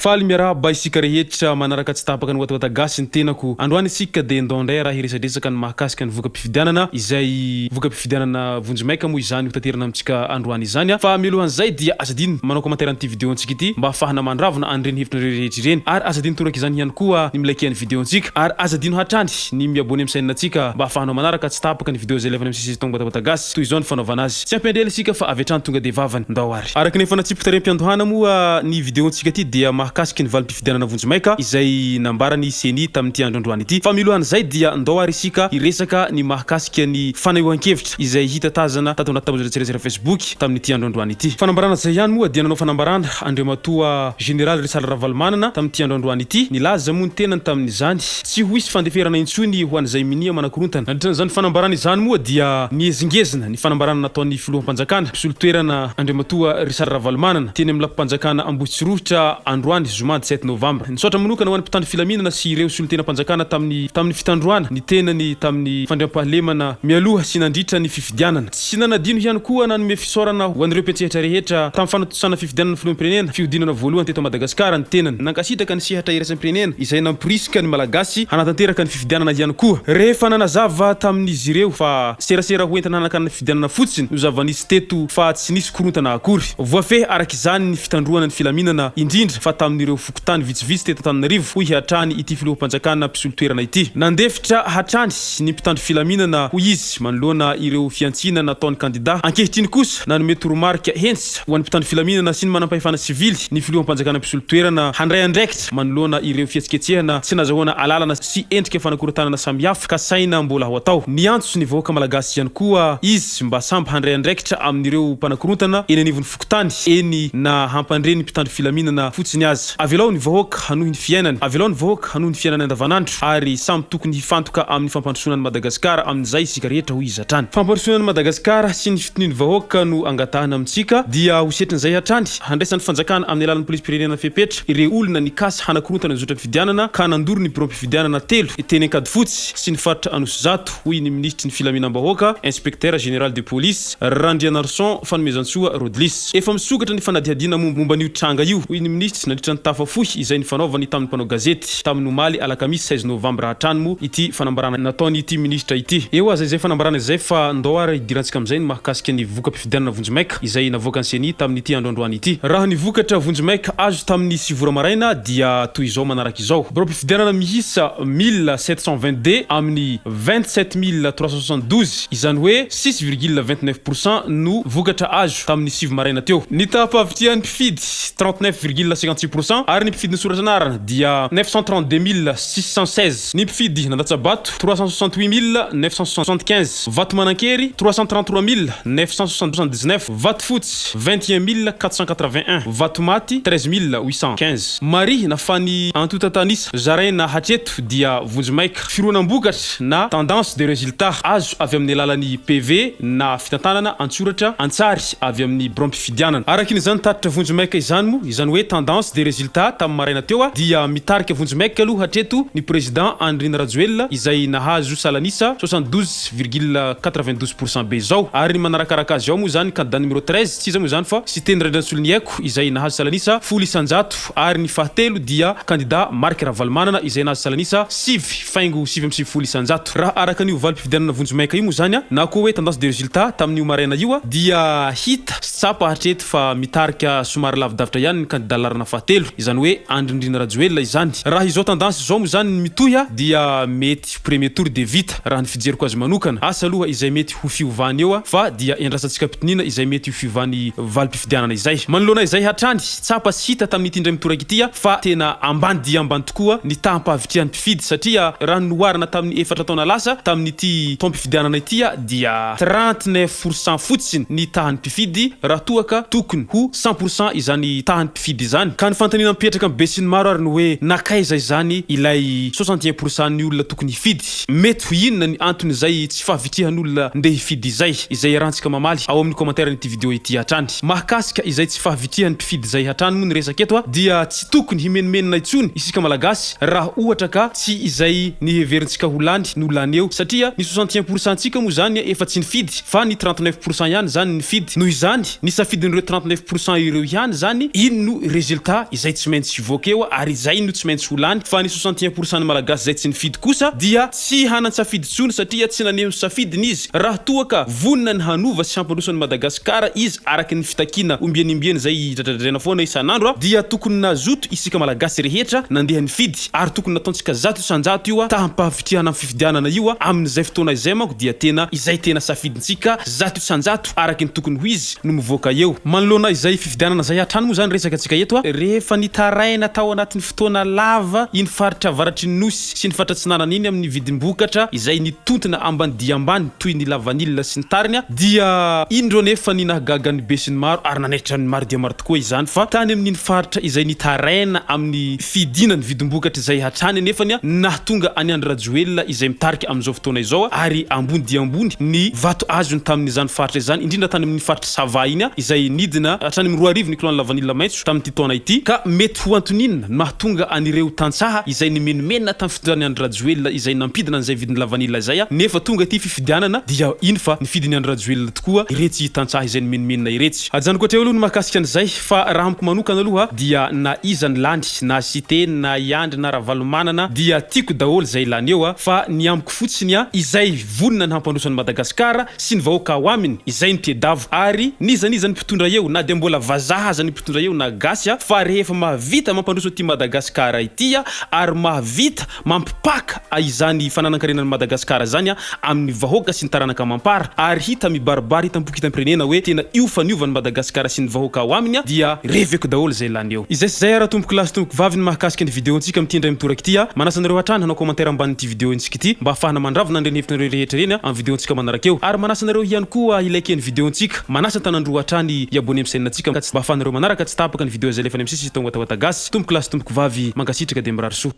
faly miarahaba isika rehetra manaraka tsy tapaka ny watawata gasy ny tenako androany isika de ndondray raha hiresadresaka ny mahakasika ny voka-pifidianana izay voka-pifidianana vonjimaika moa izany hotaterina amitsika androany izany fa mialohan'izay dia azadino manao commentaire an'ity vidéo antsika ity mba afahana mandravona andreny hevitra rehetra ireny ary azadino toraky izany ihany koa ny milaiky ny vidéo antsika ary azadino hatrany ny miabone amin'ny chaîne antsika mba afahana manaraka tsy tapaka ny vidéo zay levana amin'ny sisy tongba watawata gasy toy izao ny fanaovana azy tsy ampendrela isika fa avy hatrany tonga de vavany ndao ary araka nefa natsipika tarem-piandohana moa ny vidéo antsika ity dia mahakasiky ny valim-pifidianana vonjimaika izay nambarany seni tamin'ity androandroany ity fa milohan'izay dia ndao ary isika iresaka ny mahakasiky ny fanahoan-kevitra izay hita tazana tato anaty tabozaretseretsera Facebook tamin'ity androandroany ity fanambarana zay ihany moa dia nanao fanambarana andriamatoa général Resal Ravalomanana tamin'ity androandroany ity nilaza moa ny tenany tamin'izany tsy ho hisy fandeferana intsony ho an'izay minia manakorontana nandritran'izany fanambarana izany moa dia niezingezina ny fanambarana nataon'ny filoham-panjakana mpisolo-toerana andriamatoa Resal Ravalomanana teny amin'ny lampam-panjakana Ambohitsirotra androany zoma 7 novambra nisotra manokana ho an'ny mpitandro filaminana sy ireo solon-tena-panjakana tamin'ny fitandroana ny tenany tamin'ny fandriam-pahalemana mialoha sy nandritra ny fifidianana sy nanadino ihany koa nanome fisaorana ho an'ireo mpiantsehatra rehetra tamin'ny fanatosana fifidianana filoham-pirenena fihodinana voalohany teto Madagasikara ny tenany nankasitaka ny sehatra iraisam-pirenena izay nampirisika ny malagasy hanatanteraka ny fifidianana ihany koa rehefa nanazava tamin'izy ireo fa serasera ho entana hanakana fifidianana fotsiny no zavanisy teto fa tsy nisy korontana akory voafehy araka izany ny fitandroana ny filaminana indrindra fa tamin'ireo fokotany vitsivitsy teto Antananarivo ho hatrany ity filoham-panjakana mpisolo-toerana ity nandefitra hatrany ny mpitandro filaminana ho izy manoloana ireo fiantsina nataon'ny kandida ankehitriny kosa nanome toromarika hensy ho an'ny mpitandro filaminana sy ny manam-pahefana sivily ny filoham-panjakana mpisolo-toerana handray andraikitra manoloana ireo fihetsiketsehana sy nazahoana alalana sy endrika fanakoratanana samihafa ka saina mbola ho atao niantso ny vahoaka malagasy ihany koa izy mba samby handray andraikitra amin'ireo mpanakorontana eny anivon'ny fokotany eny na hampandreny mpitandro filaminana fotsiny aza avelao ny vahoaka hanohy ny fiainany avelao ny vahoaka hanohy ny fiainany andavanandro ary samby tokony hifantoka amin'ny fampandrosoana ny Madagasikara amin'izay isika rehetra ho izy hatrany fampandrosoana ny Madagasikara sy ny fitonian'ny vahoaka no angatahana amintsika dia ho setrin'izay hatrany handraisan'ny fanjakana amin'ny alalan'ny polisy-pirenena fepetra ireo olona nikasy hanakorontana ny zotra-pifidianana ka nandoro ny bureau-mpifidianana telo teny ankady fotsy sy ny faritra Anosy-Zato hoy ny ministry ny filaminam-bahoaka inspecteur général de police Randrianarson fanomezantsoa Rodlis efa misokatra ny fanadihadiana momba n'io tranga io hoy ny ministry nandritra ny tafafohy izay ny fanaovany tamin'ny mpanao gazety tamin'ny omaly alakamisy 16 novambra hatrany mo ity fanambarana nataony ity ministra ity eo aza izay fanambarana izay fa ndao ary idirantsika amin'izay ny mahakasika ny voka-pifidianana vonjimaika izay navoaka ny seni tamin'ity androandroany ity raha ny vokatra vonjimaika azo tamin'ny sivora maraina dia toy izao manaraka izao bureau-pifidianana mihisa 1722 amin'ny 27372 izany hoe 6,29% no vokatra azo tamin'ny sivy maraina teo ny tapavitry ny mpifidy 39,56% ary ny mpifidy ny soratranarana dia 932 616 ny mpifidy nandatsabato 368 975 vato manankery 333 979 vato fotsy 21 481 vato maty 13 815 mari nafany antotantanisa zaraina hatreto dia vonjimaika firoanam-bokatra na tendance de résultat azo avy amin'ny alalan'ny PV na fitantanana antsoratra antsary avy amin'ny bureau-mpifidianana arakin'izany tatitra vonjimaika izany mo izany hoe tendance de résultat tamin'ny maraina teo dia mitarika vonjimaika aloha hatreto ny président Andrina Rajoelina izay nahazo salanisa 72,92% be zao ary ny manarakaraka azy ao moa zany candidat numéro 13 tsy iza moa zany fa sy teny randrantsolo ny aiko izay nahazo salanisa 100 ary ny fahatelo dia candidat Mark Ravalomanana izay nahazo salanisa 7,7 raha araka n'io valim-pifidianana vonjimaika io moa zany na koa hoe tendance de résultat tamin'io maraina io dia hita tsapa hatreto fa mitarika somary lavidavitra ihany ny candidat larana fahatelo izany hoe Andrina Rajoelina izany raha izao tendance izao moa zany mitoya dia mety premier tour de vita raha ny fijeriko azy manokana asa aloha izay mety ho fiovany eo fa dia endrasantsika pitinina izay mety ho fiovany valim-pifidianana izay manoloana izay hatrany tsapa sy hita tamin'ity indray mitoraka ity fa tena ambany dia ambany tokoa ny tahampahavitrihan'ny mpifidy satria raha noharina tamin'ny efatra taona lasa tamin'ity taom-pifidianana ity dia 39% fotsiny ny tahan'ny mpifidy raha toaka tokony ho 100% izany tahan'ny mpifidy izany ka ny fantanina mipetraka amin'ny be sy ny maro ary ny hoe nakaiza izany ilay 61% ny olona tokony hifidy mety ho inona ny antony izay tsy fahavitrihan'olona ndeha hifidy izay rahantsika mamaly ao amin'ny commentaire n'ity vidéo ity hatrany mahakasika izay tsy fahavitrihan'ny mpifidy izay hatrany moa ny resaka eto dia tsy tokony himenimenina intsony isika malagasy raha ohatra ka tsy izay niheverintsika ho lany no lany eo satria ny 61% tsika moa zany efa tsy nifidy fa ny 39% ihany zany nifidy noho izany ny safidin'ireo 39% ireo ihany zany ino no résultat izay tsy maintsy voaka eo ary izay no tsy maintsy holany fa ny 61% ny malagasy zay tsy nifidy kosa dia tsy hanan-tsafidy tsony satria tsy naneho safidiny izy raha toa ka vonina ny hanova sy hampandrosan'ny Madagasikara izy araky ny fitakina ombianimbiany zay dradradrana foana isan'andro dia tokony nazoto isika malagasy rehetra nandeha nifidy ary tokony nataontsika zato sanjato io tahampahafitriahana amin'ny fifidianana io amin'izay fotoana izay manko dia tena izay tena safidintsika zato sanjato araky ny tokony ho izy no mivoaka eo manoloana izay fifidianana zay hatrany moa zany resaka atsika eto rehefa nitaraina tao anatin'ny fotoana lava iny faritra avaratry ny nosy sy ny fatratsinanana iny amin'ny vidim-bokatra izay nitontona ambany dia ambany toy ny lavanila sy ny tariny dia indro nefa ny nahagagany be sy ny maro ary nanaitra ny maro dia maro tokoa izany fa tany amin'iny faritra izay nitaraina amin'ny fidinany vidim-bokatra izay hatrany nefany nahatonga any Androajoelina izay mitarika amin'izao fotoana izao ary ambony dia ambony ny vato azony tamin'izany faritra izany indrindra tany amin'ny faritra Sava iny izay nidina hatrany amin'ny 2 arivo ny kilona lavanila maitso tamin'ity taona ity ka mety ho antoninina mahatonga anireo tantsaha izay nimenomena tamin'ny fitondrany Androajoelina izay nampidina an'izay vidiny lavanila izay nefa tonga ity fifidianana dia iny fa ny fidiny Androajoelina tokoa iretsy tantsaha izay nimenomenona iretsy ajany koa teo aloha ny mahakasika an'izay fa raha amiko manokana aloha dia na iza ny landy na cité na iandry na ravalomanana dia tiako daholo zay lany eo fa ny amiko fotsiny izay vonina ny hampandrosan'ny Madagasikara sy ny vahoaka ao aminy izay ny tiedavo ary nizaniza ny mpitondra eo na dia mbola vazaha aza ny mpitondra eo na gasy fa rehefa mahavita mampandroso ty Madagasikara ity ary mahavita mampipaka izany fananankarenan'ny Madagasikara zany amin'ny vahoaka sy ny taranaka mampara ary hita mibaribary hita mipokita-pirenena hoe tena io faniovan'ny Madagasikara sy ny vahoaka ao aminy dia reveko daholo zay lany eo izay zay ara tompoko lasy tompoko vavy ny mahakasika ny vidéo ntsika mitindray mitoraka ity manasa anareo hatrany hanao commentaire ambanin'ity vidéo ntsika ity mba afahana mandravona andreny hevitinareo rehetra reny amin'ny vidéo ntsika manaraka eo ary manasa anareo ihany koa ilike ny vidéo ntsika manasa tanandro hatrany Abonneo amin'ny chaîne ntsika mba afahanareo manaraka tsy tapaka ny vidéo zay lefa amin'ny sisy tonga tawata gasy tompoko lasy tompoko vavy mankasitraka dia mirary soa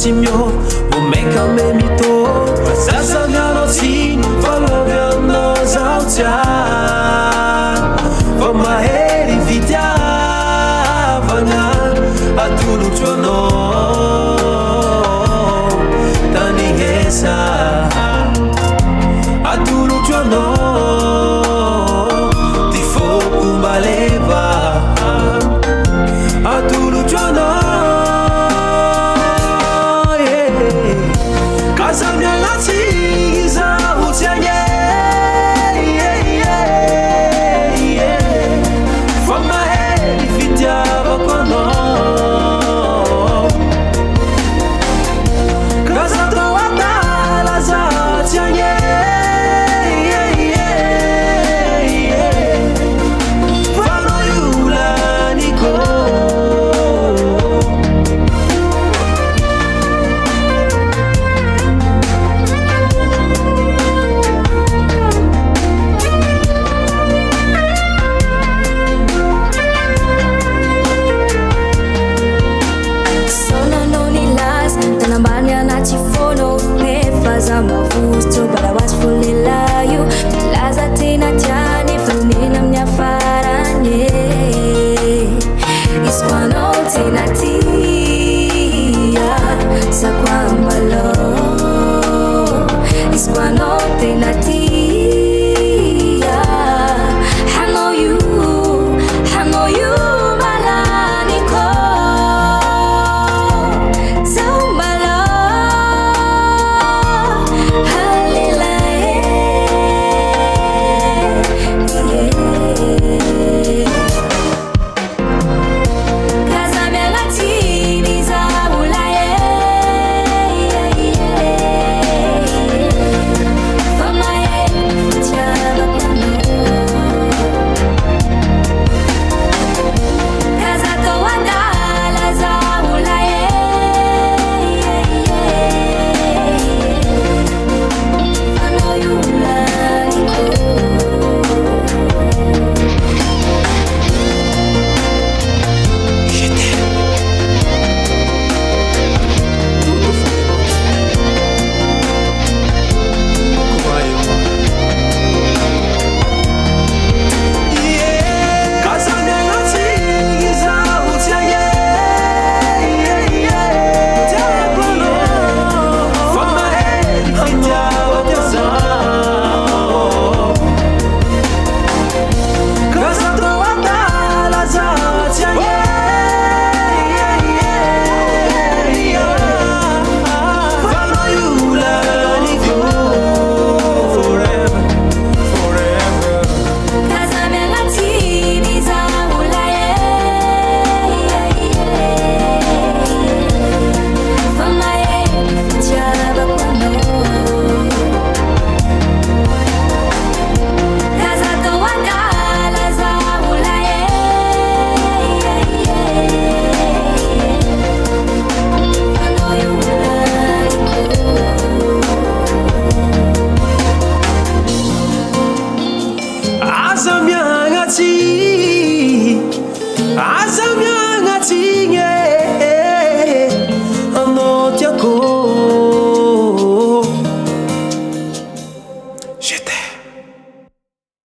Simio, umeka me mito, sasa gano sin, falovia no zautia, vama heri vitia, vana, atulu chono, tani hesa, atulu chono, tifo kumbaleva, atulu chono. Samia lati za utianye from my head if it ever kono kaza to atala za utianye fano yula niko Sono non il las, non abbiamo nato fono, ne fa zamavus, tu